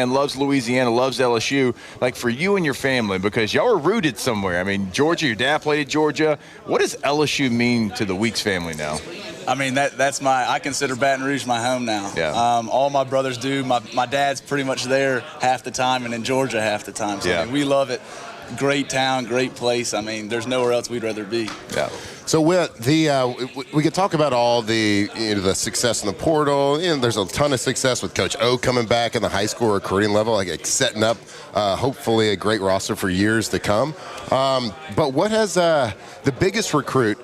and loves Louisiana, loves LSU. Like, for you and your family, because y'all are rooted somewhere. I mean, Georgia, your dad played at Georgia. What does LSU mean to the Weeks family now? I mean, that's I consider Baton Rouge my home now. Yeah. All my brothers do. My dad's pretty much there half the time and in Georgia half the time. So yeah. I mean, we love it. Great town, great place. I mean, there's nowhere else we'd rather be. Yeah. So Whit, we could talk about all the success in the portal. There's a ton of success with Coach O coming back in the high school recruiting level, like setting up hopefully a great roster for years to come. But what has the biggest recruit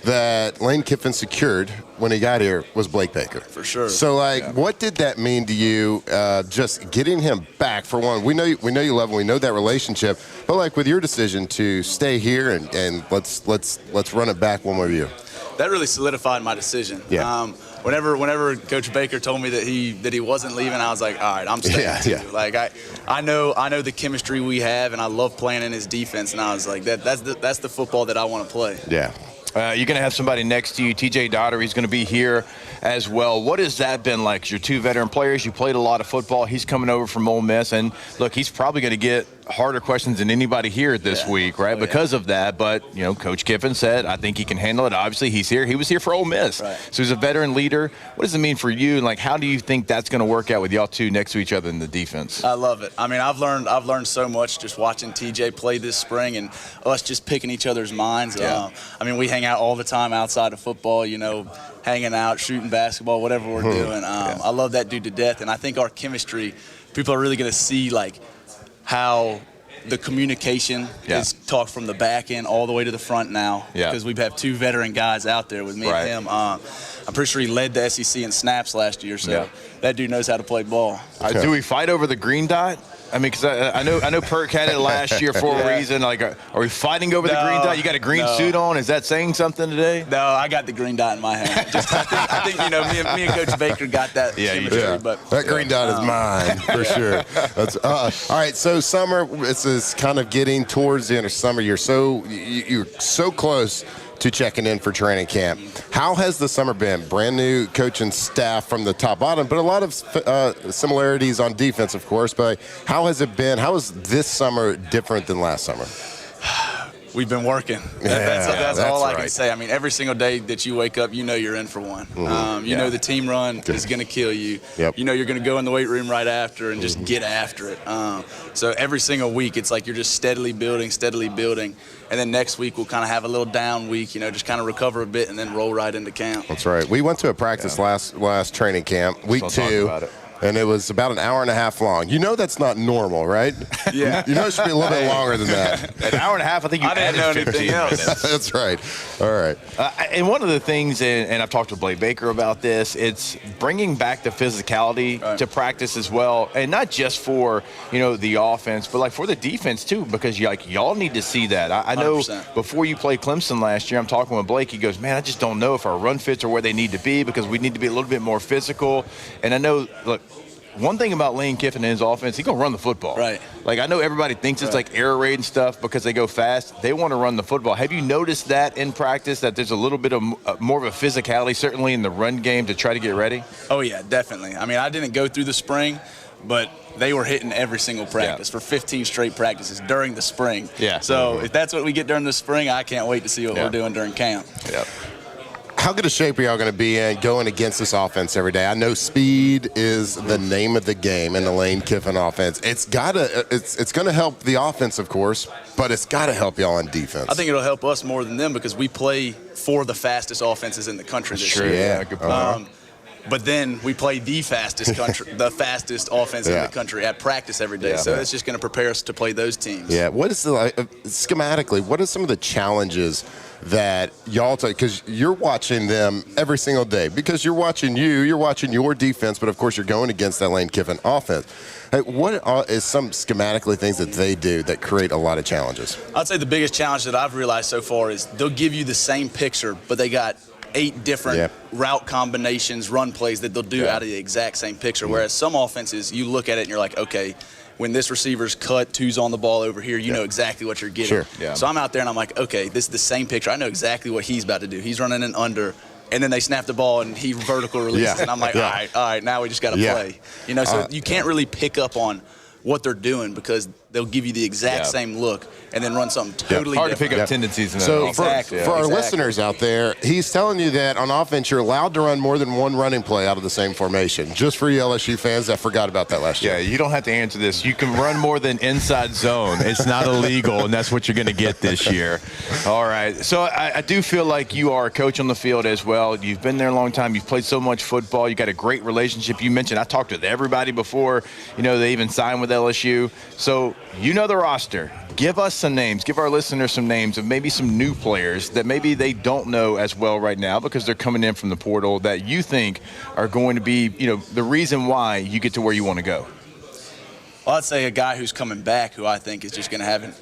that Lane Kiffin secured when he got here was Blake Baker. For sure. So, what did that mean to you, just getting him back, for one? We know you love him. We know that relationship. But, with your decision to stay here and let's run it back one more year. That really solidified my decision. Yeah. Whenever Coach Baker told me that he wasn't leaving, I was like, all right, I'm staying too. Yeah. Like I know the chemistry we have, and I love playing in his defense, and I was like, that's the football that I want to play. Yeah. You're going to have somebody next to you, TJ Dotter. He's going to be here as well. What has that been like? You're two veteran players. You played a lot of football. He's coming over from Ole Miss. And, look, he's probably going to get harder questions than anybody here this week, right, because of that. But, Coach Kiffin said, I think he can handle it. Obviously, he's here. He was here for Ole Miss. Right. So he's a veteran leader. What does it mean for you? And, how do you think that's going to work out with y'all two next to each other in the defense? I love it. I mean, I've learned so much just watching TJ play this spring and us just picking each other's minds. Yeah. We hang out all the time outside of football, hanging out, shooting basketball, whatever we're doing. I love that dude to death, and I think our chemistry, people are really going to see, how the communication is talked from the back end all the way to the front now, because we have two veteran guys out there with me and him. I'm pretty sure he led the SEC in snaps last year, so that dude knows how to play ball. Do we fight over the green dot? I mean, because I know Perk had it last year for a reason. Are we fighting over the green dot? You got a green suit on. Is that saying something today? No, I got the green dot in my hand. I think me and Coach Baker got that chemistry. But that green dot is mine for sure. That's all right. So summer, this is kind of getting towards the end of summer. You're so close to checking in for training camp. How has the summer been? Brand new coaching staff from the top bottom, but a lot of similarities on defense, of course. But how has it been? How is this summer different than last summer? We've been working. That's all I can say. I mean, every single day that you wake up, you're in for one. You know the team run is going to kill you. Yep. You're going to go in the weight room right after and just get after it. So every single week, it's like you're just steadily building. And then next week, we'll kind of have a little down week, just kind of recover a bit and then roll right into camp. That's right. We went to a practice last training camp, week 2. And it was about an hour and a half long. That's not normal, right? Yeah. It should be a little bit longer than that. An hour and a half, I think you didn't know anything else. That's right. All right. And one of the things, and I've talked to Blake Baker about this, it's bringing back the physicality to practice as well. And not just for, the offense, but for the defense too, because y'all need to see that. I know 100%. Before you played Clemson last year, I'm talking with Blake. He goes, man, I just don't know if our run fits are where they need to be because we need to be a little bit more physical. And I know, look, one thing about Lane Kiffin and his offense, he's going to run the football. Right. I know everybody thinks it's air raid and stuff because they go fast. They want to run the football. Have you noticed that in practice, that there's a little bit of more of a physicality, certainly in the run game, to try to get ready? Oh, yeah, definitely. I mean, I didn't go through the spring, but they were hitting every single practice for 15 straight practices during the spring. Yeah. So if that's what we get during the spring, I can't wait to see what we're doing during camp. Yeah. How good a shape are y'all going to be in going against this offense every day? I know speed is the name of the game in the Lane Kiffin offense. It's going to help the offense, of course, but it's got to help y'all on defense. I think it'll help us more than them because we play for the fastest offenses in the country this year. Yeah, good point. But then we play the fastest offense in the country at practice every day. So it's just going to prepare us to play those teams. Yeah. What is schematically? What are some of the challenges that y'all take? Because you're watching them every single day. Because you're watching your defense, but of course you're going against that Lane Kiffin offense. Hey, what is some schematically things that they do that create a lot of challenges? I'd say the biggest challenge that I've realized so far is they'll give you the same picture, but they got 8 different route combinations, run plays that they'll do out of the exact same picture. Whereas some offenses, you look at it and you're like, okay, when this receiver's cut, 2's on the ball over here, you know exactly what you're getting. Sure. So I'm out there and I'm like, okay, this is the same picture. I know exactly what he's about to do. He's running an under. and then they snap the ball and he vertical releases, and I'm like, all right, now we just got to play. You know, so you can't really pick up on what they're doing because they'll give you the exact same look and then run something totally hard different. to pick up tendencies in that. So Exactly. for our listeners out there, he's telling you that on offense you're allowed to run more than one running play out of the same formation. Just for you LSU fans that forgot about that last year. Yeah, you don't have to answer this. You can run more than inside zone. It's not illegal, and that's what you're going to get this year. All right. So I do feel like you are a coach on the field as well. You've been there a long time. You've played so much football. You got a great relationship. You mentioned I talked with everybody before, you know, they even signed with LSU. So you know the roster. Give us some names. Give our listeners some names of maybe some new players that maybe they don't know as well right now because they're coming in from the portal that you think are going to be, you know, the reason why you get to where you want to go. Well, I'd say a guy who's coming back who I think is just going to have an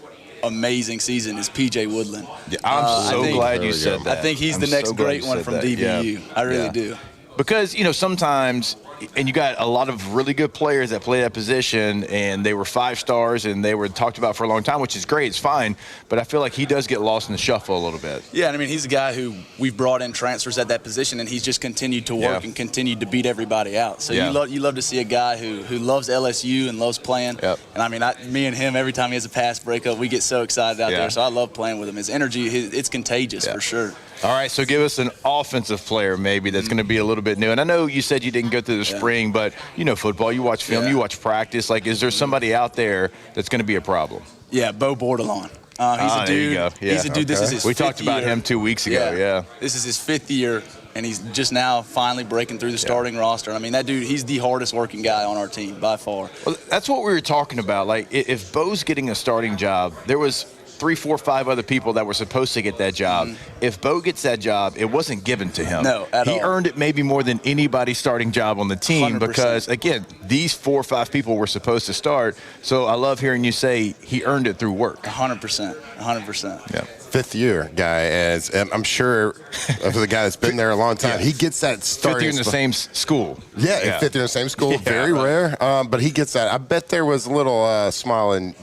amazing season is P.J. Woodland. Yeah, I'm so glad you said that. I think he's the next great one from DBU. I really do. Because, you know, sometimes, and you got a lot of really good players that play that position, and they were 5 stars, and they were talked about for a long time, which is great. It's fine. But I feel like he does get lost in the shuffle a little bit. Yeah, I mean, he's a guy who we've brought in transfers at that position, and he's just continued to work and continued to beat everybody out. So you love to see a guy who loves LSU and loves playing. And, I mean, me and him, every time he has a pass breakup, we get so excited out there. So I love playing with him. His energy, it's contagious for sure. All right, so give us an offensive player maybe that's going to be a little bit new. And I know you said you didn't go through the spring, but you know football, you watch film, you watch practice. Like, is there somebody out there that's going to be a problem? Yeah, Bo Bordelon. He's a dude. There you go. He's a dude. This is his We fifth talked about year. him 2 weeks ago. This is his 5th year, and he's just now finally breaking through the starting roster. I mean, that dude, he's the hardest working guy on our team by far. Well, that's what we were talking about. Like, if Bo's getting a starting job, there was 3, 4, 5 other people that were supposed to get that job. If Bo gets that job, it wasn't given to him. No, at all. He earned it maybe more than anybody's starting job on the team 100%. because, again, these 4 or 5 people were supposed to start. So I love hearing you say he earned it through work. 100%. 100%. Yeah. 5th year guy, as I'm sure of the guy that's been there a long time. He gets that starting. 5th year in the same school. 5th year in the same school. Very rare. But he gets that. I bet there was a little smile, and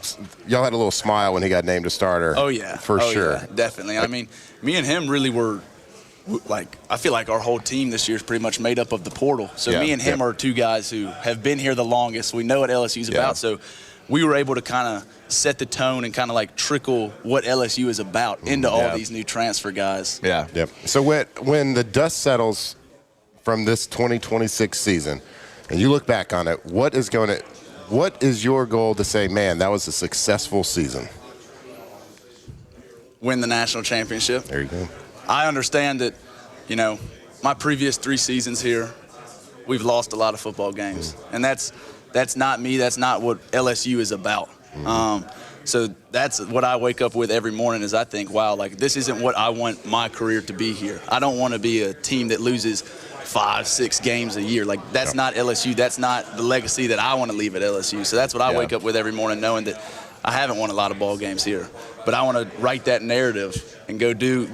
y'all had a little smile when he got named a starter. Oh, yeah. For sure. Yeah, definitely. I mean, me and him really were, like, I feel like our whole team this year is pretty much made up of the portal. So me and him are 2 guys who have been here the longest. We know what LSU's about. So we were able to kind of set the tone and kind of like trickle what LSU is about into all these new transfer guys. So when the dust settles from this 2026 season and you look back on it, what is your goal to say, man, that was a successful season? Win the national championship. There you go. I understand that, you know, my previous 3 seasons here, we've lost a lot of football games. And that's not me. That's not what LSU is about. So that's what I wake up with every morning is I think, wow, like this isn't what I want my career to be here. I don't want to be a team that loses 5, 6 games a year. Like that's not LSU. That's not the legacy that I want to leave at LSU. So that's what I wake up with every morning, knowing that I haven't won a lot of ball games here, but I want to write that narrative and go do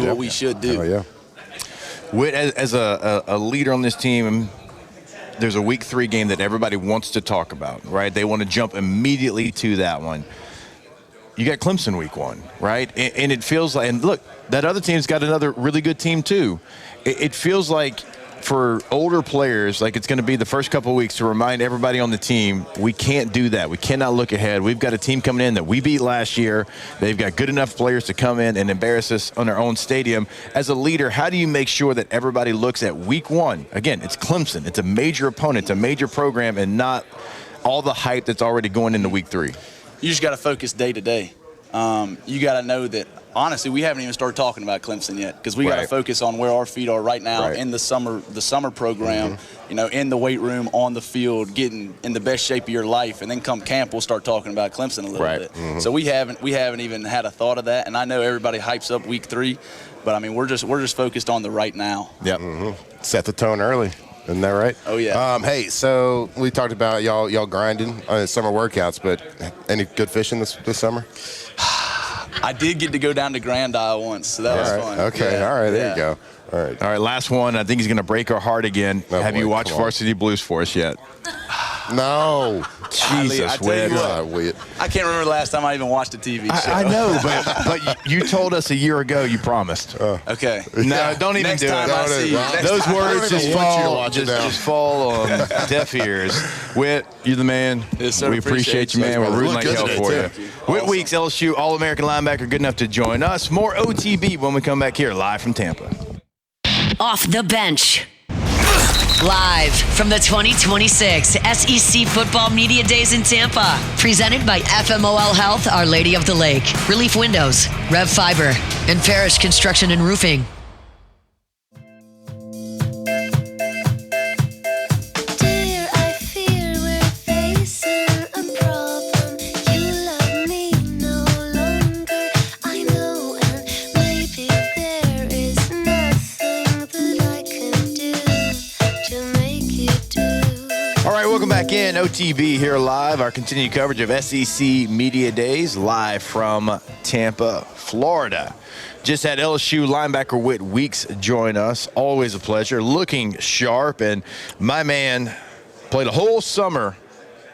what we should do. Oh, yeah. Whit, as a leader on this team, there's a week 3 game that everybody wants to talk about, right? They want to jump immediately to that one. You got Clemson week 1, right? And it feels like, and look, that other team's got another really good team too. It feels like for older players, like it's going to be the first couple of weeks to remind everybody on the team, we can't do that. We cannot look ahead. We've got a team coming in that we beat last year. They've got good enough players to come in and embarrass us on their own stadium. As a leader, how do you make sure that everybody looks at week 1? Again, it's Clemson. It's a major opponent. It's a major program and not all the hype that's already going into week 3. You just got to focus day to day. You got to know that, honestly, we haven't even started talking about Clemson yet because we got to focus on where our feet are right now in the summer program, you know, in the weight room, on the field, getting in the best shape of your life, and then come camp, we'll start talking about Clemson a little bit. So we haven't even had a thought of that, and I know everybody hypes up week 3, but I mean we're just focused on the right now. Set the tone early. Isn't that right? Oh, yeah. Hey, so we talked about y'all grinding on summer workouts, but any good fishing this summer? I did get to go down to Grand Isle once, so that was fun. Okay, all right, there you go. All right, last one. I think he's going to break our heart again. Have you watched Varsity Blues for us yet? No. Jesus, I tell you what, Whit. I can't remember the last time I even watched a TV show. I know, but you told us a year ago you promised. Okay. No, don't even Next do time it. I see you. Those words just fall, just just fall on deaf ears. Whit, you're the man. Yes, sir. We appreciate you, man. We're rooting like hell for you. Whit Awesome. Weeks, LSU All-American linebacker, good enough to join us. More OTB when we come back here, live from Tampa. Off the bench. Live from the 2026 SEC Football Media Days in Tampa. Presented by FMOL Health, Our Lady of the Lake, Relief Windows, Rev Fiber, and Parish Construction and Roofing. Dear, I fear we're facing a problem. You love me no longer. I know, and maybe there is nothing that I can do to make you do. All right, welcome back in. OTB here live. Our continued coverage of SEC Media Days live from Tampa, Florida. Just had LSU linebacker Whit Weeks join us. Always a pleasure. Looking sharp. And my man played a whole summer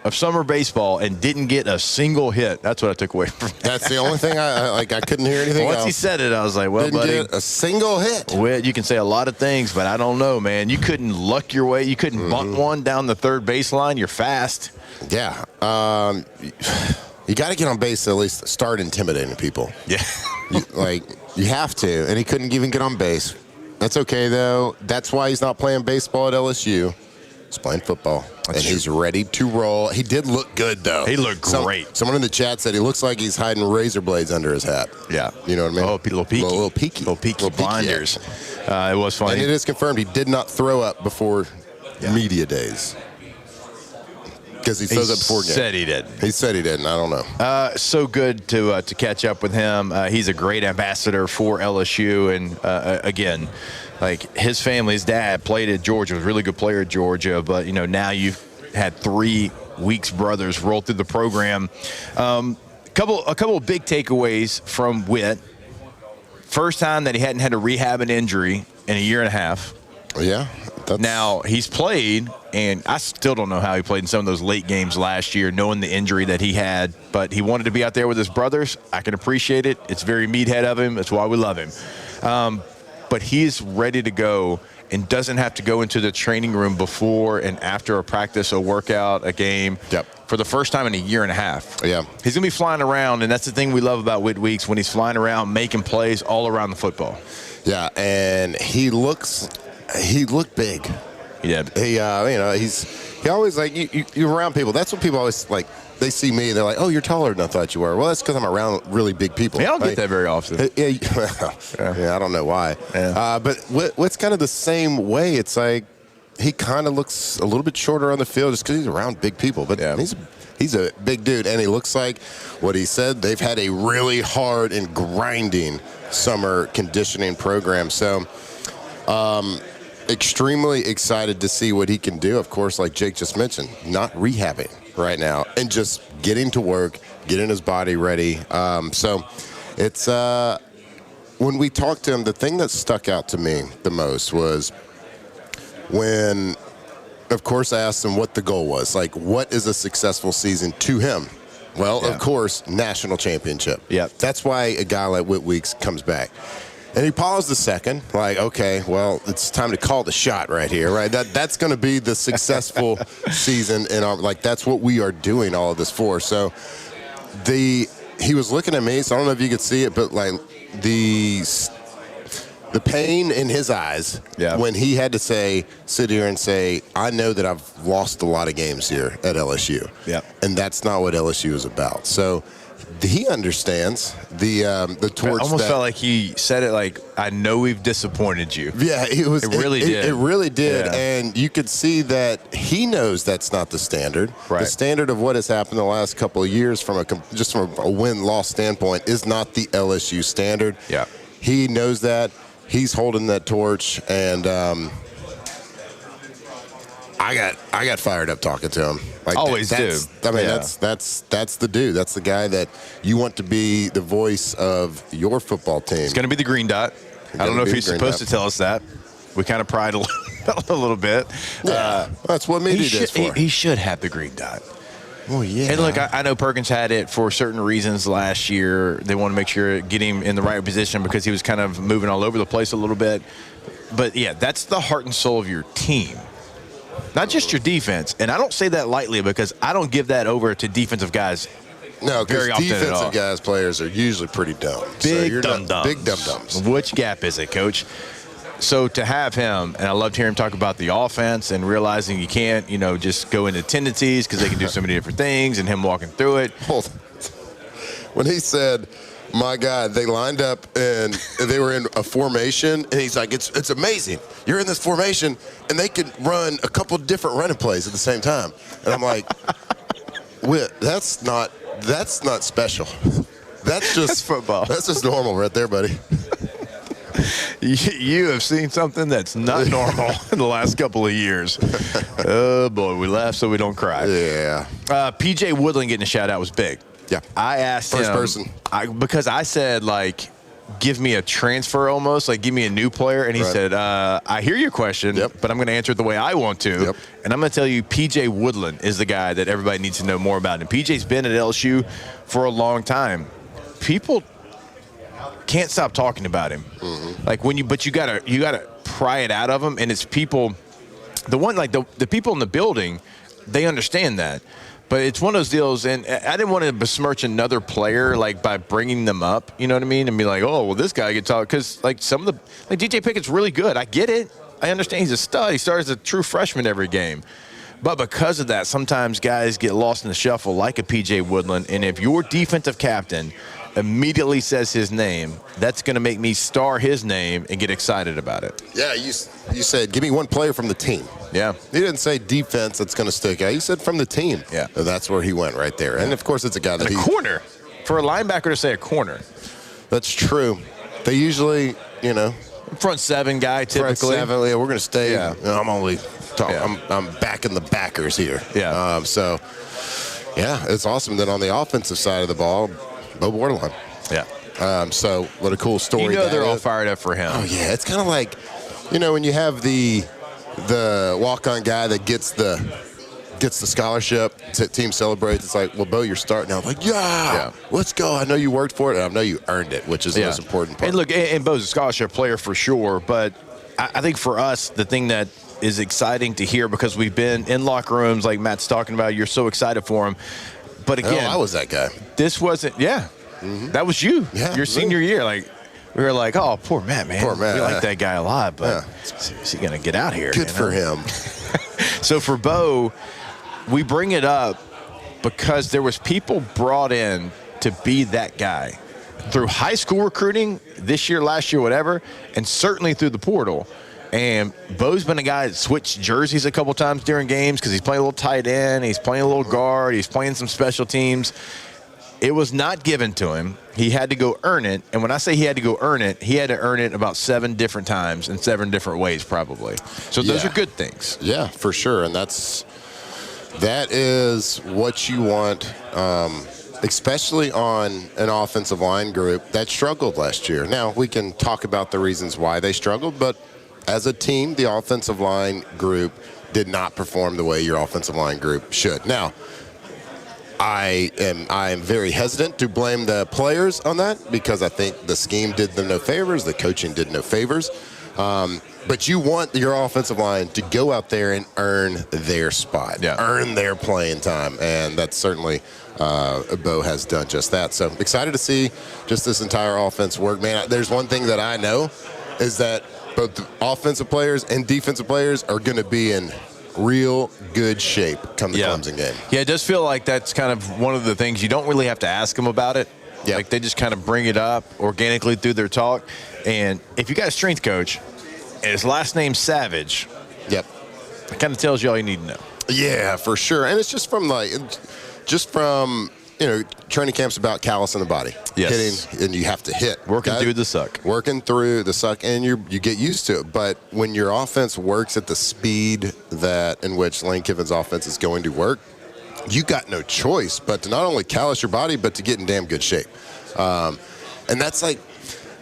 of summer baseball and didn't get a single hit. That's what I took away from that. That's the only thing I couldn't hear anything Once else. he said it, I was like, well, Didn't buddy. get a single hit. Whit, you can say a lot of things, but I don't know, man. You couldn't luck your way. You couldn't bunt one down the third baseline. You're fast. Yeah. You got to get on base to at least start intimidating people. Yeah. You have to. And he couldn't even get on base. That's okay, though. That's why he's not playing baseball at LSU. He's playing football. That's true. He's ready to roll. He did look good, though. He looked great. Someone in the chat said he looks like he's hiding razor blades under his hat. Yeah. You know what I mean? Oh, little peaky. Little peaky. Little peaky blinders. It was funny. And it is confirmed he did not throw up before media days. Because he throws up before game. Said he did. He said he didn't. I don't know. So good to catch up with him. He's a great ambassador for LSU. And, again, like his family, his dad played at Georgia, was a really good player at Georgia. But, now you've had 3 Weeks brothers roll through the program. A couple of big takeaways from Whit. First time that he hadn't had to rehab an injury in a year and a half. Yeah. Now, he's played, and I still don't know how he played in some of those late games last year, knowing the injury that he had. But he wanted to be out there with his brothers. I can appreciate it. It's very meathead of him. That's why we love him. But he's ready to go and doesn't have to go into the training room before and after a practice, a workout, a game. Yep. For the first time in a year and a half. Yeah. He's going to be flying around, and that's the thing we love about Whit Weeks, when he's flying around making plays all around the football. Yeah, and he looked big. He did. He always you're around people. That's what people always like. They see me, they're like, "Oh, you're taller than I thought you were." Well, that's because I'm around really big people. Yeah, I don't get that very often. Yeah, I don't know why. Yeah. But what's kind of the same way? It's like he kind of looks a little bit shorter on the field just because he's around big people. But he's a big dude, and he looks like what he said. They've had a really hard and grinding summer conditioning program. So, extremely excited to see what he can do. Of course, like Jake just mentioned, not rehabbing right now and just getting to work, getting his body ready. So it's when we talked to him, the thing that stuck out to me the most was when, of course, I asked him what the goal was. Like, what is a successful season to him? Well, of course, national championship. Yep. That's why a guy like Whit Weeks comes back. And he paused a second, like, okay, well, it's time to call the shot right here, right? That's going to be the successful season in our, like, that's what we are doing all of this for. So he was looking at me, so I don't know if you could see it, but like the pain in his eyes when he had to sit here and say, I know that I've lost a lot of games here at LSU. Yep. And that's not what LSU is about. So he understands the torch. I almost that, felt like he said it like, I know we've disappointed you. Yeah, it really did. It really did. Yeah. And you could see that he knows that's not the standard. Right. The standard of what has happened the last couple of years from a win-loss standpoint is not the LSU standard. Yeah. He knows that. He's holding that torch, and I got fired up talking to him. Like, Always do. I mean, that's the dude. That's the guy that you want to be the voice of your football team. It's going to be the green dot. I don't know if he's supposed to tell us that. We kind of pride a little. a little bit. Yeah, that's what media is for. He should have the green dot. Well, yeah. And look, I know Perkins had it for certain reasons last year. They want to make sure get him in the right position because he was kind of moving all over the place a little bit. But yeah, that's the heart and soul of your team, not just your defense. And I don't say that lightly because I don't give that over to defensive guys. No, because very often at all. defensive guys players are usually pretty dumb. Big dum-dums. Big dum-dums. Which gap is it, Coach? So to have him, and I loved hearing him talk about the offense and realizing you can't, just go into tendencies because they can do so many different things, and him walking through it. When he said, my God, they lined up and they were in a formation, and he's like, it's amazing. You're in this formation, and they can run a couple different running plays at the same time. And I'm like, Whit, that's not special. That's football. That's just normal right there, buddy. You have seen something that's not normal in the last couple of years. Oh, boy, we laugh so we don't cry. Yeah. P.J. Woodland getting a shout-out was big. Yeah. I asked First him. person. Because I said, give me a transfer almost, give me a new player. And he said, I hear your question, but I'm going to answer it the way I want to. Yep. And I'm going to tell you P.J. Woodland is the guy that everybody needs to know more about. And P.J.'s been at LSU for a long time. People can't stop talking about him. Mm-hmm. But you gotta pry it out of them, and it's people. The people in the building, they understand that. But it's one of those deals, and I didn't want to besmirch another player by bringing them up. You know what I mean? And be like, oh, well, this guy gets talk because some of the DJ Pickett's really good. I get it. I understand he's a stud. He starts as a true freshman every game. But because of that, sometimes guys get lost in the shuffle like a P.J. Woodland. And if your defensive captain immediately says his name, that's going to make me star his name and get excited about it. Yeah, you said, give me one player from the team. Yeah. He didn't say defense that's going to stick out. He said from the team. Yeah. And that's where he went right there. And, of course, it's a guy that a corner. For a linebacker to say a corner. That's true. They usually, Front seven guy typically. Front seven, yeah, we're going to stay. Yeah. I'm only talking. I'm backing the backers here. Yeah. It's awesome that on the offensive side of the ball, Bo Bordelon. Yeah. So what a cool story. They're all fired up for him. Oh, yeah. It's kind of like, when you have the walk-on guy that gets the scholarship, team celebrates. It's like, well, Bo, you're starting now. Like, yeah, let's go. I know you worked for it, and I know you earned it, which is the most important part. And look, and Bo's a scholarship player for sure, but I think for us, the thing that is exciting to hear, because we've been in locker rooms like Matt's talking about, you're so excited for him. But again, I was that guy. This wasn't, that was you. Yeah, your senior year. We were like, oh, poor Matt, man. Poor Matt. We like that guy a lot, but is he going to get out here? Good for him. So for Bo, we bring it up because there was people brought in to be that guy through high school recruiting this year, last year, whatever, and certainly through the portal. And Bo's been a guy that switched jerseys a couple times during games because he's playing a little tight end, he's playing a little guard, he's playing some special teams. It was not given to him. He had to go earn it. And when I say he had to go earn it, he had to earn it about 7 different times in 7 different ways probably. So those are good things. Yeah, for sure. And that is what you want, especially on an offensive line group that struggled last year. Now, we can talk about the reasons why they struggled, but as a team, the offensive line group did not perform the way your offensive line group should. Now, I am very hesitant to blame the players on that because I think the scheme did them no favors, the coaching did no favors. But you want your offensive line to go out there and earn their spot, earn their playing time, and that's certainly Bo has done just that. So excited to see just this entire offense work. Man, there's one thing that I know is that both the offensive players and defensive players are going to be in real good shape come the Clemson game. Yeah, it does feel like that's kind of one of the things you don't really have to ask them about it. Yeah. Like they just kind of bring it up organically through their talk. And if you got a strength coach and his last name's Savage, it kind of tells you all you need to know. Yeah, for sure. And it's just from training camp's about callus in the body. Yes. Hitting, and you have to hit. Working through the suck. Working through the suck, and you get used to it. But when your offense works at the speed in which Lane Kiffin's offense is going to work, you got no choice but to not only callus your body, but to get in damn good shape. And that's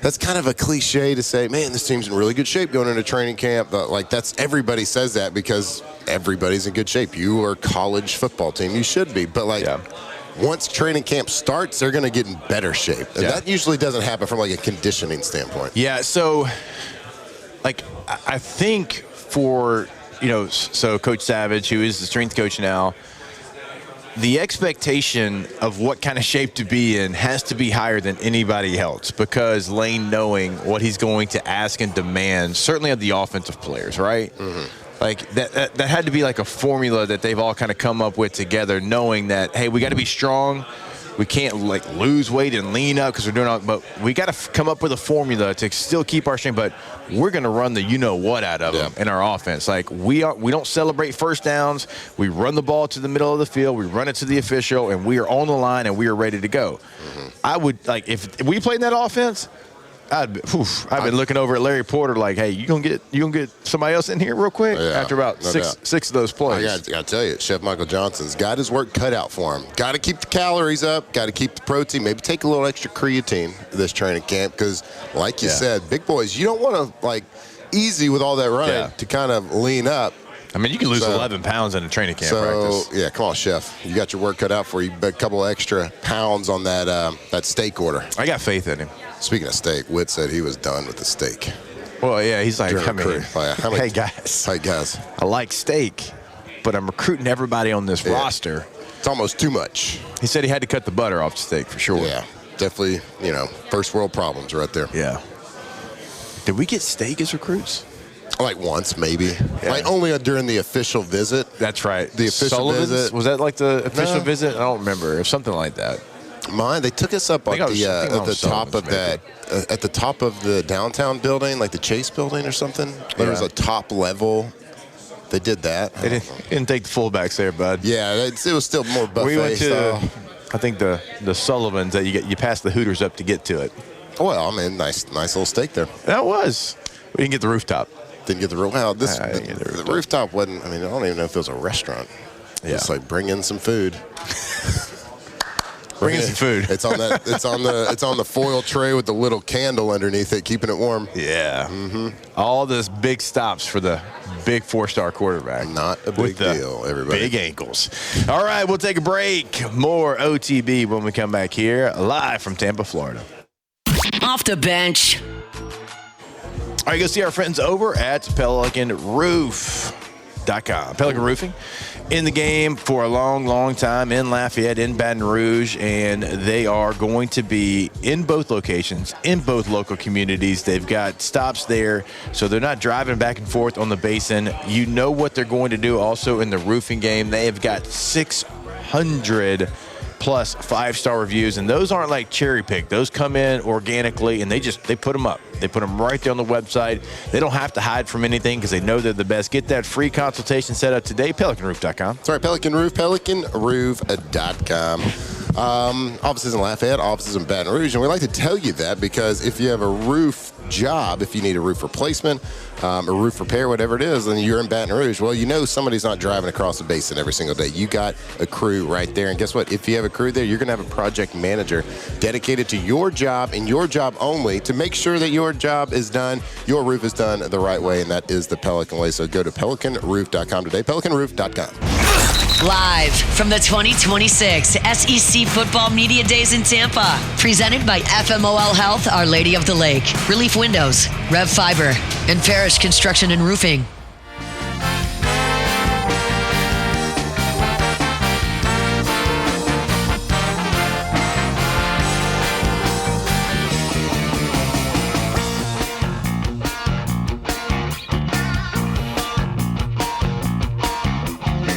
that's kind of a cliche to say, man, this team's in really good shape going into training camp. But like everybody says that because everybody's in good shape. You are a college football team. You should be. But once training camp starts, they're going to get in better shape. And that usually doesn't happen from like a conditioning standpoint. Yeah. So I think for, so Coach Savage, who is the strength coach now, the expectation of what kind of shape to be in has to be higher than anybody else because Lane knowing what he's going to ask and demand, certainly of the offensive players, right? Mm-hmm. Like that had to be like a formula that they've all kind of come up with together, knowing that, hey, we got to be strong. We can't like lose weight and lean up because we're doing all, but we got to come up with a formula to still keep our strength, but we're going to run the you-know-what out of them in our offense. Like we don't celebrate first downs. We run the ball to the middle of the field. We run it to the official, and we are on the line, and we are ready to go. Mm-hmm. I would, if we played in that offense, I've been looking over at Larry Porter like, hey, you gonna get somebody else in here real quick after about six of those plays. I got to tell you, Chef Michael Johnson's got his work cut out for him. Got to keep the calories up. Got to keep the protein. Maybe take a little extra creatine this training camp because, like you said, big boys, you don't want to easy with all that running to kind of lean up. I mean, you can lose 11 pounds in a training camp practice. Yeah, come on, Chef. You got your work cut out for you. A couple extra pounds on that steak order. I got faith in him. Speaking of steak, Whit said he was done with the steak. Well, yeah, he's like, hey, guys. I like steak, but I'm recruiting everybody on this roster. It's almost too much. He said he had to cut the butter off the steak for sure. Yeah, definitely, first world problems right there. Yeah. Did we get steak as recruits? Like once, maybe. Yeah. Only during the official visit. That's right. The official visit. Was that like the official visit? I don't remember. Or something like that. They took us up at the top of that, at the top of the downtown building, like the Chase building or something. There was a top level. They did that. They didn't take the fullbacks there, bud. Yeah, it was still more buffet. We went to, I think the Sullivans that you pass the Hooters up to get to it. Well, I mean, nice little steak there. That was. We didn't get the rooftop. Didn't get the rooftop. The rooftop wasn't. I mean, I don't even know if it was a restaurant. Yeah. It's like bring in some food. Bring in some food. It's on that. It's on the foil tray with the little candle underneath it, keeping it warm. Yeah. Mm-hmm. All those big stops for the big 4-star quarterback. Not a big deal, everybody. Big ankles. All right, we'll take a break. More OTB when we come back here, live from Tampa, Florida. Off the bench. All right, go see our friends over at PelicanRoof.com. Pelican Roofing. In the game for a long, long time in Lafayette, in Baton Rouge, and they are going to be in both locations, in both local communities. They've got stops there, so they're not driving back and forth on the basin. You know what they're going to do also in the roofing game. They have got 600 plus 5-star reviews, and those aren't like cherry picked. Those come in organically, and they put them up. They put them right there on the website. They don't have to hide from anything because they know they're the best. Get that free consultation set up today, PelicanRoof.com. That's right, Pelican Roof, PelicanRoof.com. Offices in Lafayette, offices in Baton Rouge, and we like to tell you that because if you have a roof job, if you need a roof replacement, a roof repair, whatever it is, and you're in Baton Rouge, well, you know somebody's not driving across the basin every single day. You got a crew right there, and guess what? If you have a crew there, you're going to have a project manager dedicated to your job and your job only to make sure that your job is done, your roof is done the right way, and that is the Pelican way. So go to PelicanRoof.com today, PelicanRoof.com. Live from the 2026 SEC Football Media Days in Tampa. Presented by FMOL Health, Our Lady of the Lake, Relief Windows, Rev Fiber, and Parish Construction and Roofing.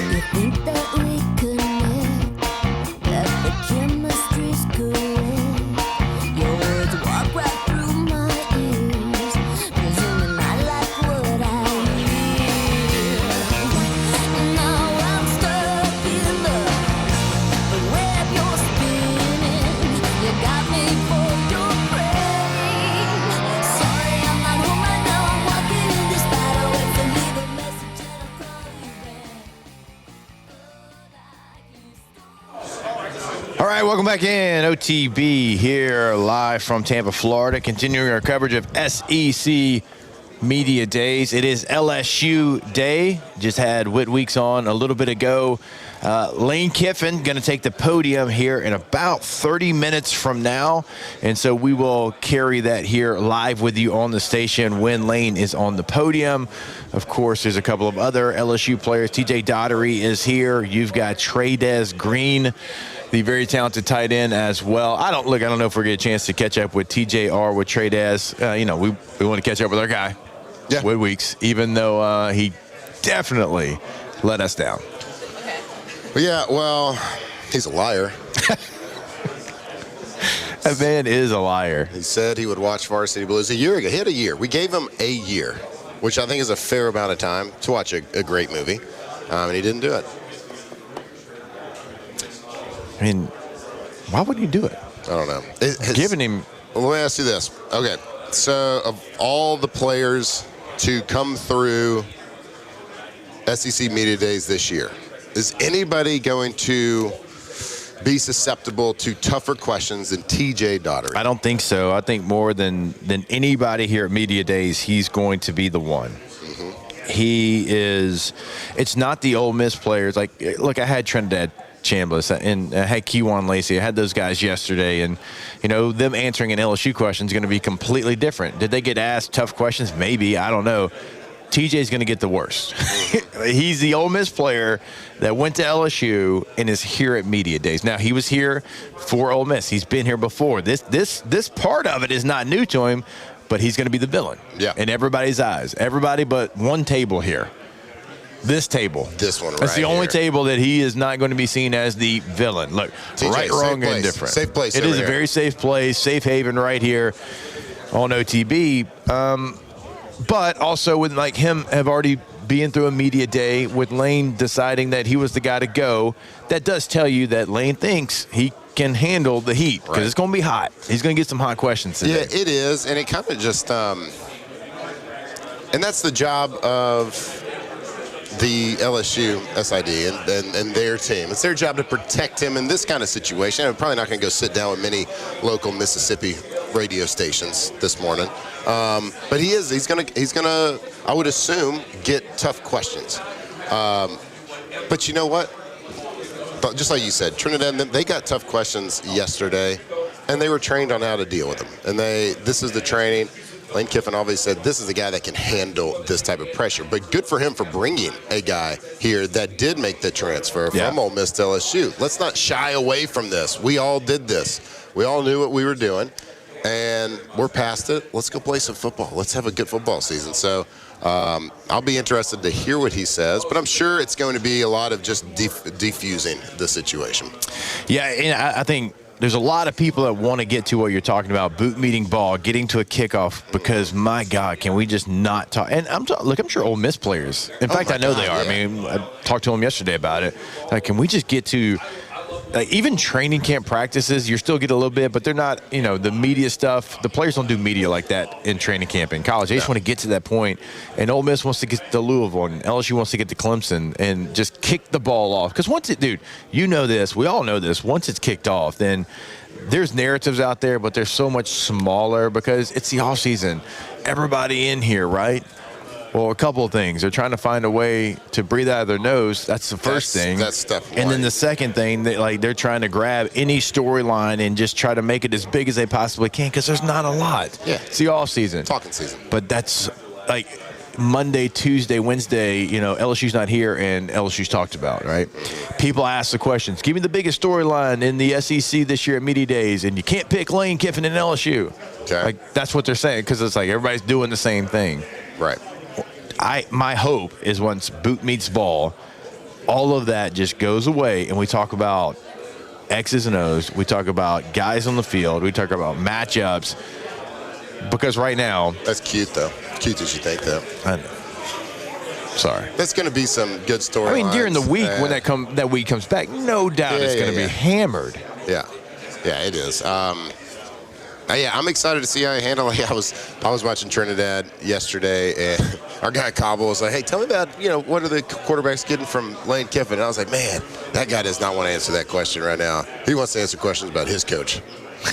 You think that we connect, that the chemistry's correct. Your words walk right through my ears, presuming I like what I hear. All right, welcome back in. OTB here live from Tampa, Florida, continuing our coverage of SEC Media Days. It is LSU Day. Just had Whit Weeks on a little bit ago. Lane Kiffin going to take the podium here in about 30 minutes from now. And so we will carry that here live with you on the station when Lane is on the podium. Of course, there's a couple of other LSU players. TJ Daugherty is here. You've got Trey'Dez Green, the very talented tight end as well. I don't know if we're going to get a chance to catch up with TJ or with Trey'Dez. We want to catch up with our guy, Whit Weeks, even though he definitely let us down. Yeah, well, he's a liar. That man is a liar. He said he would watch Varsity Blues a year ago. He had a year. We gave him a year, which I think is a fair amount of time to watch a great movie, and he didn't do it. I mean, why wouldn't you do it? I don't know. Giving him. Well, let me ask you this. Okay, so of all the players to come through SEC Media Days this year, is anybody going to be susceptible to tougher questions than TJ Daugherty? I don't think so. I think more than anybody here at Media Days, he's going to be the one. Mm-hmm. He is. It's not the Ole Miss players. Like, look, I had Trinidad Chambliss and I had Keywan Lacey. I had those guys yesterday, and them answering an LSU question is going to be completely different. Did they get asked tough questions? Maybe. I don't know. TJ's going to get the worst. He's the Ole Miss player that went to LSU and is here at Media Days. Now, he was here for Ole Miss. He's been here before. This part of it is not new to him, but he's going to be the villain in everybody's eyes. Everybody but one table here. This table. This one right That's the only here. table that he is not going to be seen as the villain. Look, TJ, right, wrong, and indifferent. Safe place. It is here. a very safe place, safe haven right here on OTB. But also with him have already been through a media day with Lane deciding that he was the guy to go, that does tell you that Lane thinks he can handle the heat because it's going to be hot. He's going to get some hot questions today. Yeah, it is, and it kind of just and that's the job of the LSU SID and their team. It's their job to protect him in this kind of situation. I'm probably not going to go sit down with many local Mississippi radio stations this morning. But he's gonna I would assume get tough questions. But you know what? Just like you said, Trinidad, they got tough questions yesterday, and they were trained on how to deal with them. And this is the training. Lane Kiffin obviously said this is the guy that can handle this type of pressure. But good for him for bringing a guy here that did make the transfer from Ole Miss to LSU. Let's not shy away from this. We all did this. We all knew what we were doing, and we're past it. Let's go play some football. Let's have a good football season. So I'll be interested to hear what he says, but I'm sure it's going to be a lot of just defusing the situation. Yeah, and I think there's a lot of people that want to get to what you're talking about, boot meeting ball, getting to a kickoff, because, my God, can we just not talk? And I'm sure Ole Miss players, in fact, I know they are. Yeah. I mean, I talked to them yesterday about it. Like, can we just get to even training camp practices, you still get a little bit, but they're not, the media stuff. The players don't do media like that in training camp in college. They just want to get to that point. And Ole Miss wants to get to Louisville, and LSU wants to get to Clemson and just kick the ball off. Because once dude, this, we all know this, once it's kicked off, then there's narratives out there, but they're so much smaller because it's the offseason. Everybody in here, right? Well, a couple of things. They're trying to find a way to breathe out of their nose. That's the first thing. That's step one. And then the second thing, they're trying to grab any storyline and just try to make it as big as they possibly can because there's not a lot. Yeah. It's the off season. Talking season. But that's like Monday, Tuesday, Wednesday, LSU's not here and LSU's talked about, right? People ask the questions. Give me the biggest storyline in the SEC this year at Media Days, and you can't pick Lane Kiffin and LSU. Okay. Like, that's what they're saying because it's like everybody's doing the same thing. Right. My hope is once boot meets ball, all of that just goes away, and we talk about X's and O's. We talk about guys on the field. We talk about matchups. Because right now, that's cute though. Cute as you think though. I know. Sorry. That's going to be some good stories. I mean, during the week when that week comes back, no doubt it's going to be hammered. Yeah, it is. Yeah, I'm excited to see how he handle it. I was watching Trinidad yesterday, and our guy Cobble was like, "Hey, tell me about what are the quarterbacks getting from Lane Kiffin?" And I was like, "Man, that guy does not want to answer that question right now. He wants to answer questions about his coach."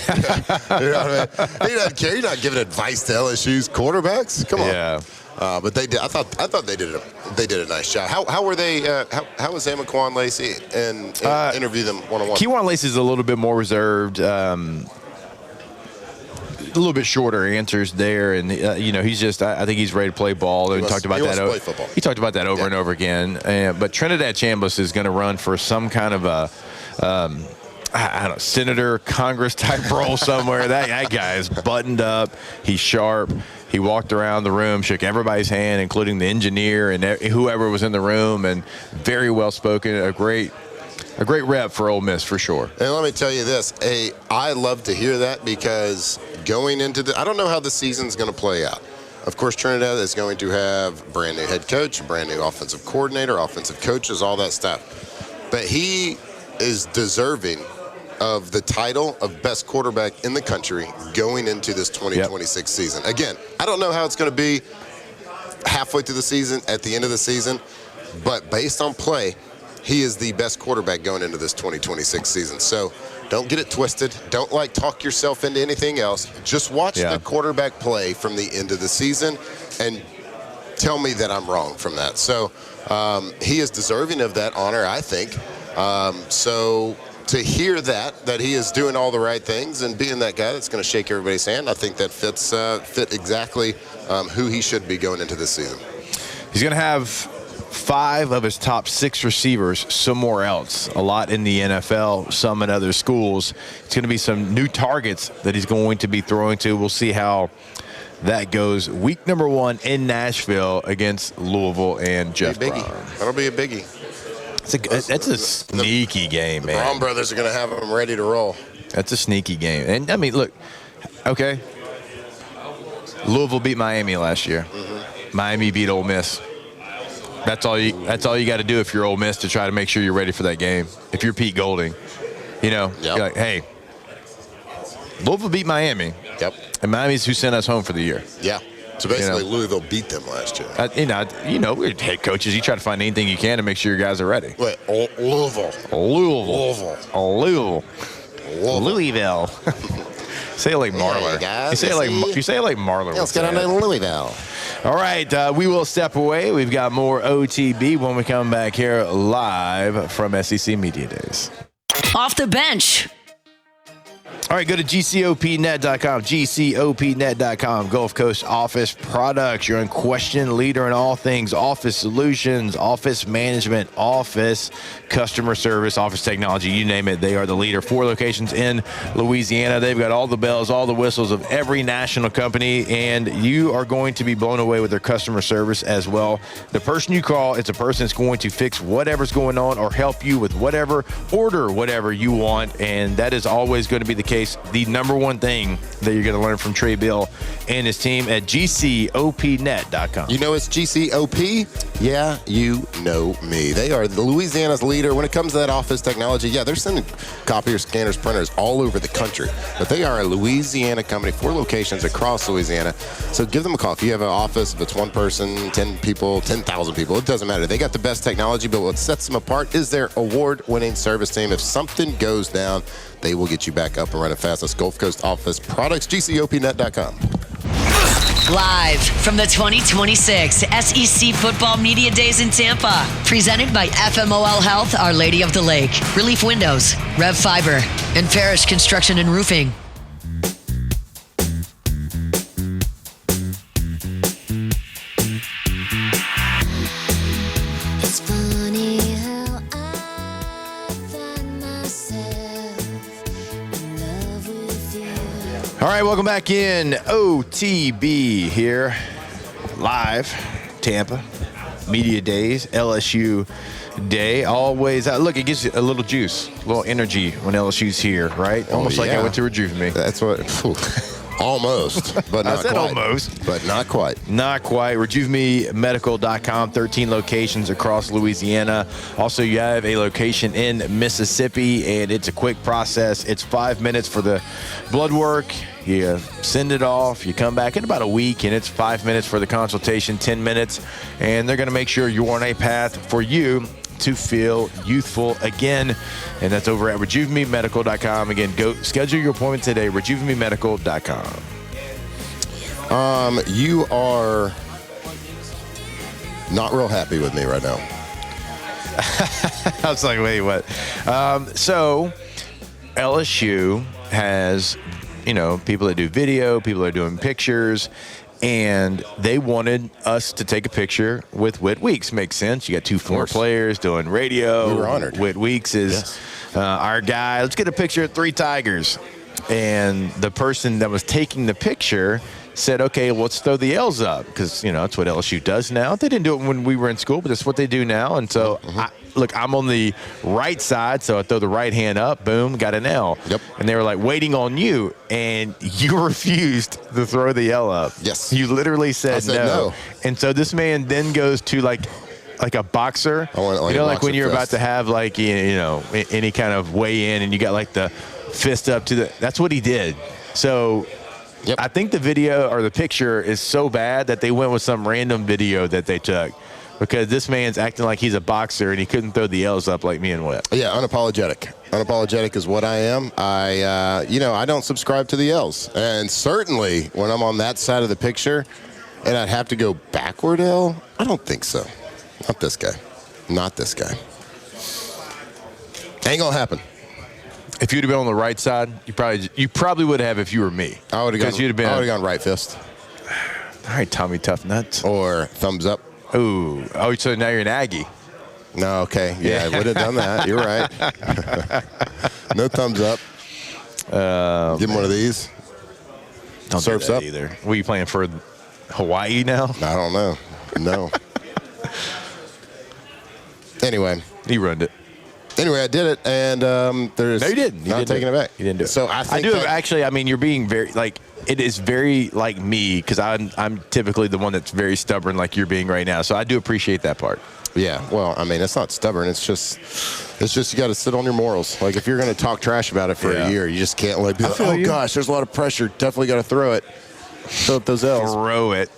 You know what I mean? He doesn't care. You're not giving advice to LSU's quarterbacks. Come on. Yeah. But they did. I thought they did a nice job. How were they? How was Amaquan Lacey and interview them one-on-one? Kewan Lacey's a little bit more reserved. A little bit shorter answers there, and he's just. I think he's ready to play ball. And talked about that. Play football. He talked about that over and over again. But Trinidad Chambliss is going to run for some kind of a. I don't know, senator, Congress type role somewhere. That guy is buttoned up. He's sharp. He walked around the room, shook everybody's hand, including the engineer and whoever was in the room, and very well spoken. A great rep for Ole Miss for sure. And let me tell you this: I love to hear that, because going into I don't know how the season's going to play out. Of course, Trinidad is going to have brand new head coach, brand new offensive coordinator, offensive coaches, all that stuff. But he is deserving of the title of best quarterback in the country going into this 2026 season. Again, I don't know how it's going to be halfway through the season, at the end of the season, but based on play, he is the best quarterback going into this 2026 season. So don't get it twisted. Don't talk yourself into anything else. Just watch the quarterback play from the end of the season and tell me that I'm wrong from that. So he is deserving of that honor, I think. So to hear that he is doing all the right things and being that guy that's going to shake everybody's hand, I think that fit exactly who he should be going into this season. He's going to have 5 of his top 6 receivers somewhere else, a lot in the NFL, some in other schools. It's going to be some new targets that he's going to be throwing to. We'll see how that goes. Week number 1 in Nashville against Louisville and Jeff Brown. That'll be a biggie. That's a sneaky game, man. The Brown brothers are going to have them ready to roll. That's a sneaky game. And, I mean, look, okay, Louisville beat Miami last year. Mm-hmm. Miami beat Ole Miss. That's all you got to do if you're Ole Miss to try to make sure you're ready for that game. If you're Pete Golding, you're like, hey, Louisville beat Miami. Yep. And Miami's who sent us home for the year. Yeah. So basically, Louisville beat them last year. We're head coaches. You try to find anything you can to make sure your guys are ready. Wait, Louisville. Louisville. Say it like Marler. Guys, you say it like Marler. Let's get on to Louisville. All right, we will step away. We've got more OTB when we come back here live from SEC Media Days. Off the bench. All right, go to GCOPnet.com, GCOPnet.com, Gulf Coast Office Products, your unquestioned leader in all things office solutions, office management, office customer service, office technology, you name it, they are the leader. 4 locations in Louisiana. They've got all the bells, all the whistles of every national company, and you are going to be blown away with their customer service as well. The person you call, it's a person that's going to fix whatever's going on or help you with whatever, order whatever you want, and that is always going to be the case. The number one thing that you're going to learn from Trey Bill and his team at GCOPnet.com. You know it's GCOP? Yeah, you know me. They are the Louisiana's leader when it comes to that office technology. Yeah, they're sending copiers, scanners, printers all over the country. But they are a Louisiana company, 4 locations across Louisiana. So give them a call. If you have an office, if it's 1 person, 10 people, 10,000 people, it doesn't matter. They got the best technology, but what sets them apart is their award-winning service team. If something goes down, they will get you back up and running fast. That's Gulf Coast Office Products, GCOPnet.com. Live from the 2026 SEC Football Media Days in Tampa. Presented by FMOL Health, Our Lady of the Lake, Relief Windows, Rev Fiber, and Parrish Construction and Roofing. It's funny how I find myself in love with you. All right, welcome back in. OTB here, live, Tampa, Media Days, LSU Day. Always, look, it gives you a little juice, a little energy when LSU's here, right? Almost like I went to Rejuvenate. That's what. Almost, but not I said quite. almost. But not quite. Not quite. RejuveMeMedical.com, 13 locations across Louisiana. Also, you have a location in Mississippi, and it's a quick process. It's 5 minutes for the blood work. You send it off. You come back in about a week, and it's 5 minutes for the consultation, 10 minutes. And they're going to make sure you're on a path for you to feel youthful again. And that's over at RejuveMeMedical.com. Again, go schedule your appointment today, RejuveMeMedical.com. You are not real happy with me right now. I was like, wait, what? So LSU has, people that do video, people that are doing pictures, and they wanted us to take a picture with Whit Weeks. Makes sense. You got two former players doing radio. We were honored. Whit Weeks is our guy. Let's get a picture of 3 Tigers. And the person that was taking the picture said, okay, let's throw the L's up, because, that's what LSU does now. They didn't do it when we were in school, but that's what they do now. And so, I'm on the right side, so I throw the right hand up, boom, got an L. Yep. And they were like, waiting on you, and you refused to throw the L up. Yes. You literally said, no. And so this man then goes to like a boxer. I want like a like when boxer you're fist. about to have any kind of weigh in, and you got like the fist up to that's what he did. So Yep. I think the video or the picture is so bad that they went with some random video that they took, because this man's acting like he's a boxer and he couldn't throw the L's up like me and Whit. Yeah, unapologetic. Unapologetic is what I am. I don't subscribe to the L's. And certainly when I'm on that side of the picture and I'd have to go backward L, I don't think so. Not this guy. Not this guy. Ain't gonna happen. If you'd have been on the right side, you probably would have if you were me. I would have gone right fist. All right, Tommy Tough Nuts. Or thumbs up. Oh, so now you're an Aggie. No, okay. Yeah, I would have done that. You're right. No thumbs up. Give him one of these. Don't Surfs do that up. either. Were you playing for Hawaii now? I don't know. No. Anyway. You ruined it. Anyway, I did it, and there's No, you didn't. not taking it back. You didn't do it. So I think actually. I mean, you're being very it is very like me, because I'm typically the one that's very stubborn, like you're being right now. So I do appreciate that part. Yeah. Well, I mean, it's not stubborn. It's just you got to sit on your morals. Like if you're going to talk trash about it for a year, you just can't be like, oh gosh, there's a lot of pressure. Definitely got to throw it. Throw up those L's. Throw it.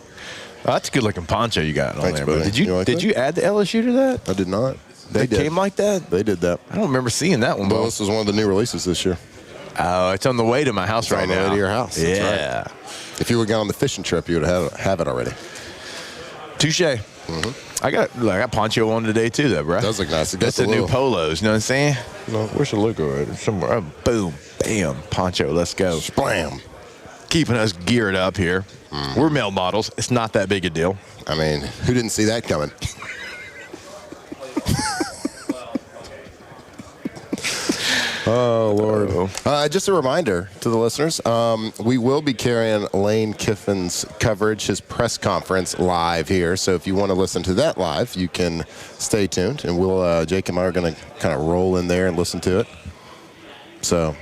Oh, that's a good looking poncho you got on Thanks, there. buddy. Did you like that? you add the LSU to that? I did not. They It did. came like that? They did that. I don't remember seeing that one. Well, Bo. this is one of the new releases this year. Oh, it's on the way to my house right on the now. way to your house. That's Yeah. right. If you would have gone on the fishing trip, you would have it already. Touche. I got poncho on today too, though, bro. Does look nice. It That's gets the a new little- polos. You know what I'm saying? No, where's the logo at? It's somewhere. Oh, boom, bam, poncho. Let's go. Splam. Keeping us geared up here. We're male models. It's not that big a deal. I mean, who didn't see that coming? Oh, Lord. Just a reminder to the listeners, we will be carrying Lane Kiffin's coverage, his press conference, live here. So if you want to listen to that live, you can stay tuned. And Jake and I are going to kind of roll in there and listen to it. So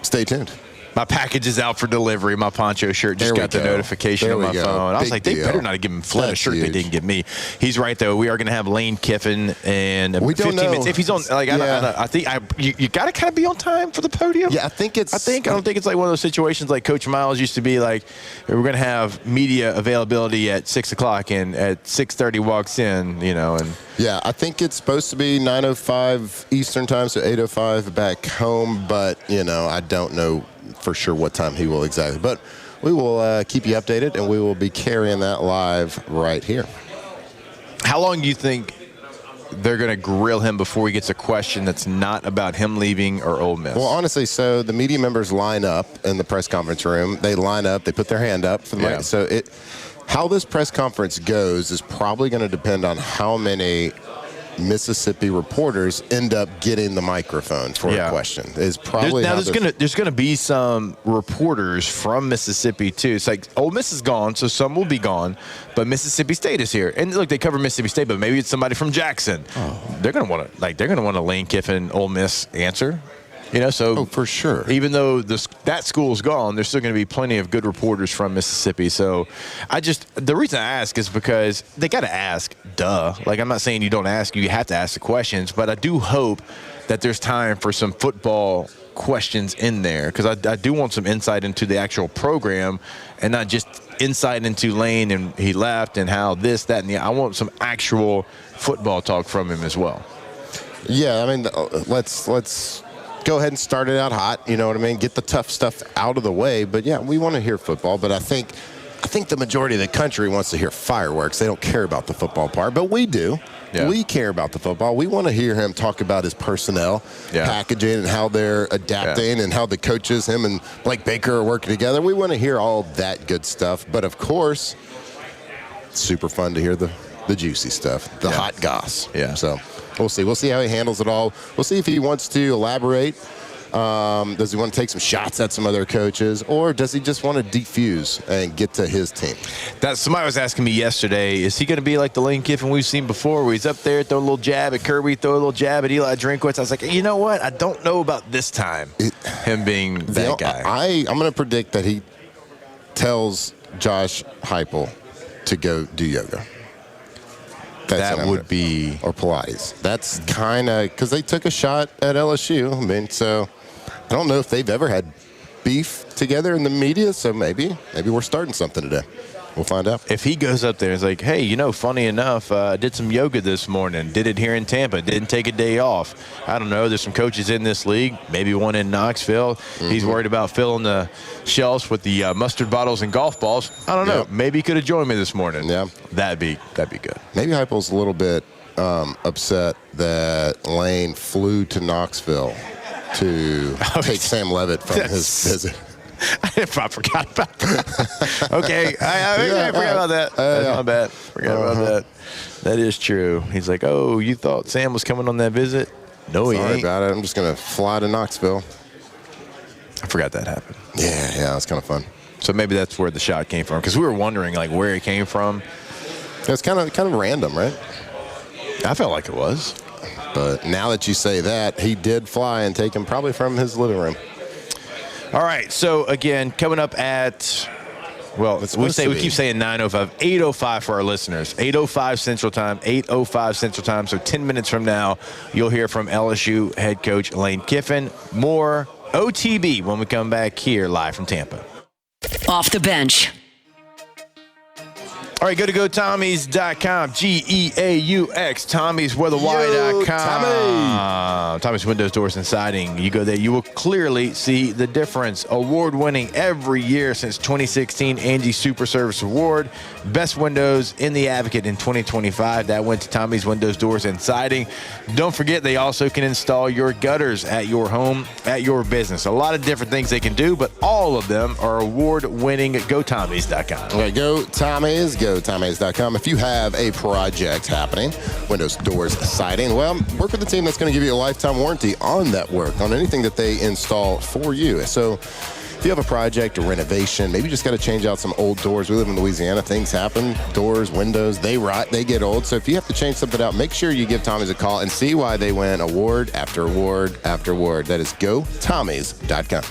stay tuned. My package is out for delivery. My poncho shirt just There we got the go. notification There on we my go. phone. I was Big like, they deal. better not have given Flynn a That's shirt they huge. didn't give me. He's right, though. We are going to have Lane Kiffin in We don't 15 know. minutes. If he's on, I think you got to kind of be on time for the podium. Yeah, I don't think it's like one of those situations like Coach Miles used to be like, we're going to have media availability at 6 o'clock, and at 6:30 walks in, and. Yeah, I think it's supposed to be 9:05 Eastern time, so 8:05 back home. But, I don't know for sure what time he will exactly. But we will keep you updated, and we will be carrying that live right here. How long do you think they're going to grill him before he gets a question that's not about him leaving or Ole Miss? Well, honestly, so the media members line up in the press conference room. They line up. They put their hand up for the mic. So how this press conference goes is probably going to depend on how many Mississippi reporters end up getting the microphone for a question. Is probably there's gonna be some reporters from Mississippi too. It's like Ole Miss is gone, so some will be gone, but Mississippi State is here. And look, they cover Mississippi State, but maybe it's somebody from Jackson. They're gonna want to Lane Kiffin Ole Miss answer. You know, so for sure. Even though that school's gone, there's still going to be plenty of good reporters from Mississippi. So the reason I ask is because they got to ask, duh. Like, I'm not saying you don't ask, you have to ask the questions, but I do hope that there's time for some football questions in there, because I do want some insight into the actual program and not just insight into Lane and he left and how this, that, and I want some actual football talk from him as well. Yeah, I mean, let's go ahead and start it out hot. You know what I mean? Get the tough stuff out of the way. But yeah, we want to hear football. But I think the majority of the country wants to hear fireworks. They don't care about the football part, but we do. Yeah. We care about the football. We want to hear him talk about his personnel, packaging, and how they're adapting, and how the coaches, him and Blake Baker, are working together. We want to hear all that good stuff. But of course, it's super fun to hear the juicy stuff, the hot goss. Yeah. So we'll see. We'll see how he handles it all. We'll see if he wants to elaborate. Does he want to take some shots at some other coaches, or does he just want to defuse and get to his team? Somebody was asking me yesterday, is he going to be like the Lane Kiffin we've seen before, where he's up there, throw a little jab at Kirby, throw a little jab at Eli Drinkwitz? I was like, you know what? I don't know about this time, him being that guy. I'm going to predict that he tells Josh Heupel to go do yoga. That would be... Or Pilates. That's kind of... Because they took a shot at LSU. I mean, so... I don't know if they've ever had beef together in the media, so maybe we're starting something today. We'll find out. If he goes up there and is like, hey, you know, funny enough, did some yoga this morning, did it here in Tampa, didn't take a day off. I don't know, there's some coaches in this league, maybe one in Knoxville. Mm-hmm. He's worried about filling the shelves with the mustard bottles and golf balls. I don't know. Maybe he could have joined me this morning. Yeah. That'd be good. Maybe Heupel's a little bit upset that Lane flew to Knoxville to take Sam Levitt from his visit. I forgot about that. Okay. I forgot about that. That's my bad. Forgot about that. That is true. He's like, oh, you thought Sam was coming on that visit? No, he ain't. Sorry about it. I'm just going to fly to Knoxville. I forgot that happened. Yeah, it's kind of fun. So maybe that's where the shot came from, because we were wondering, like, where it came from. It's kind of random, right? I felt like it was. But now that you say that, he did fly and take him probably from his living room. All right, so again, coming up at, well, we keep saying 9:05, 8:05 for our listeners. 8:05 Central Time, 8:05 Central Time. So 10 minutes from now, you'll hear from LSU head coach Lane Kiffin. More OTB when we come back here live from Tampa. Off the bench. All right, go to GoTommies.com, Geaux, TommysWithAY.com. Tommy's Windows, Doors, and Siding. You go there, you will clearly see the difference. Award-winning every year since 2016, Angie Super Service Award. Best windows in the Advocate in 2025. That went to Tommy's Windows, Doors, and Siding. Don't forget, they also can install your gutters at your home, at your business. A lot of different things they can do, but all of them are award-winning at GoTommies.com. All right, go Tommys, GoTommys.com. If you have a project happening, windows, doors, siding, well, work with the team that's going to give you a lifetime warranty on that work, on anything that they install for you. So if you have a project, a renovation, maybe you just got to change out some old doors. We live in Louisiana. Things happen. Doors, windows, they rot, they get old. So if you have to change something out, make sure you give Tommy's a call and see why they win award after award after award. That is GoTommys.com.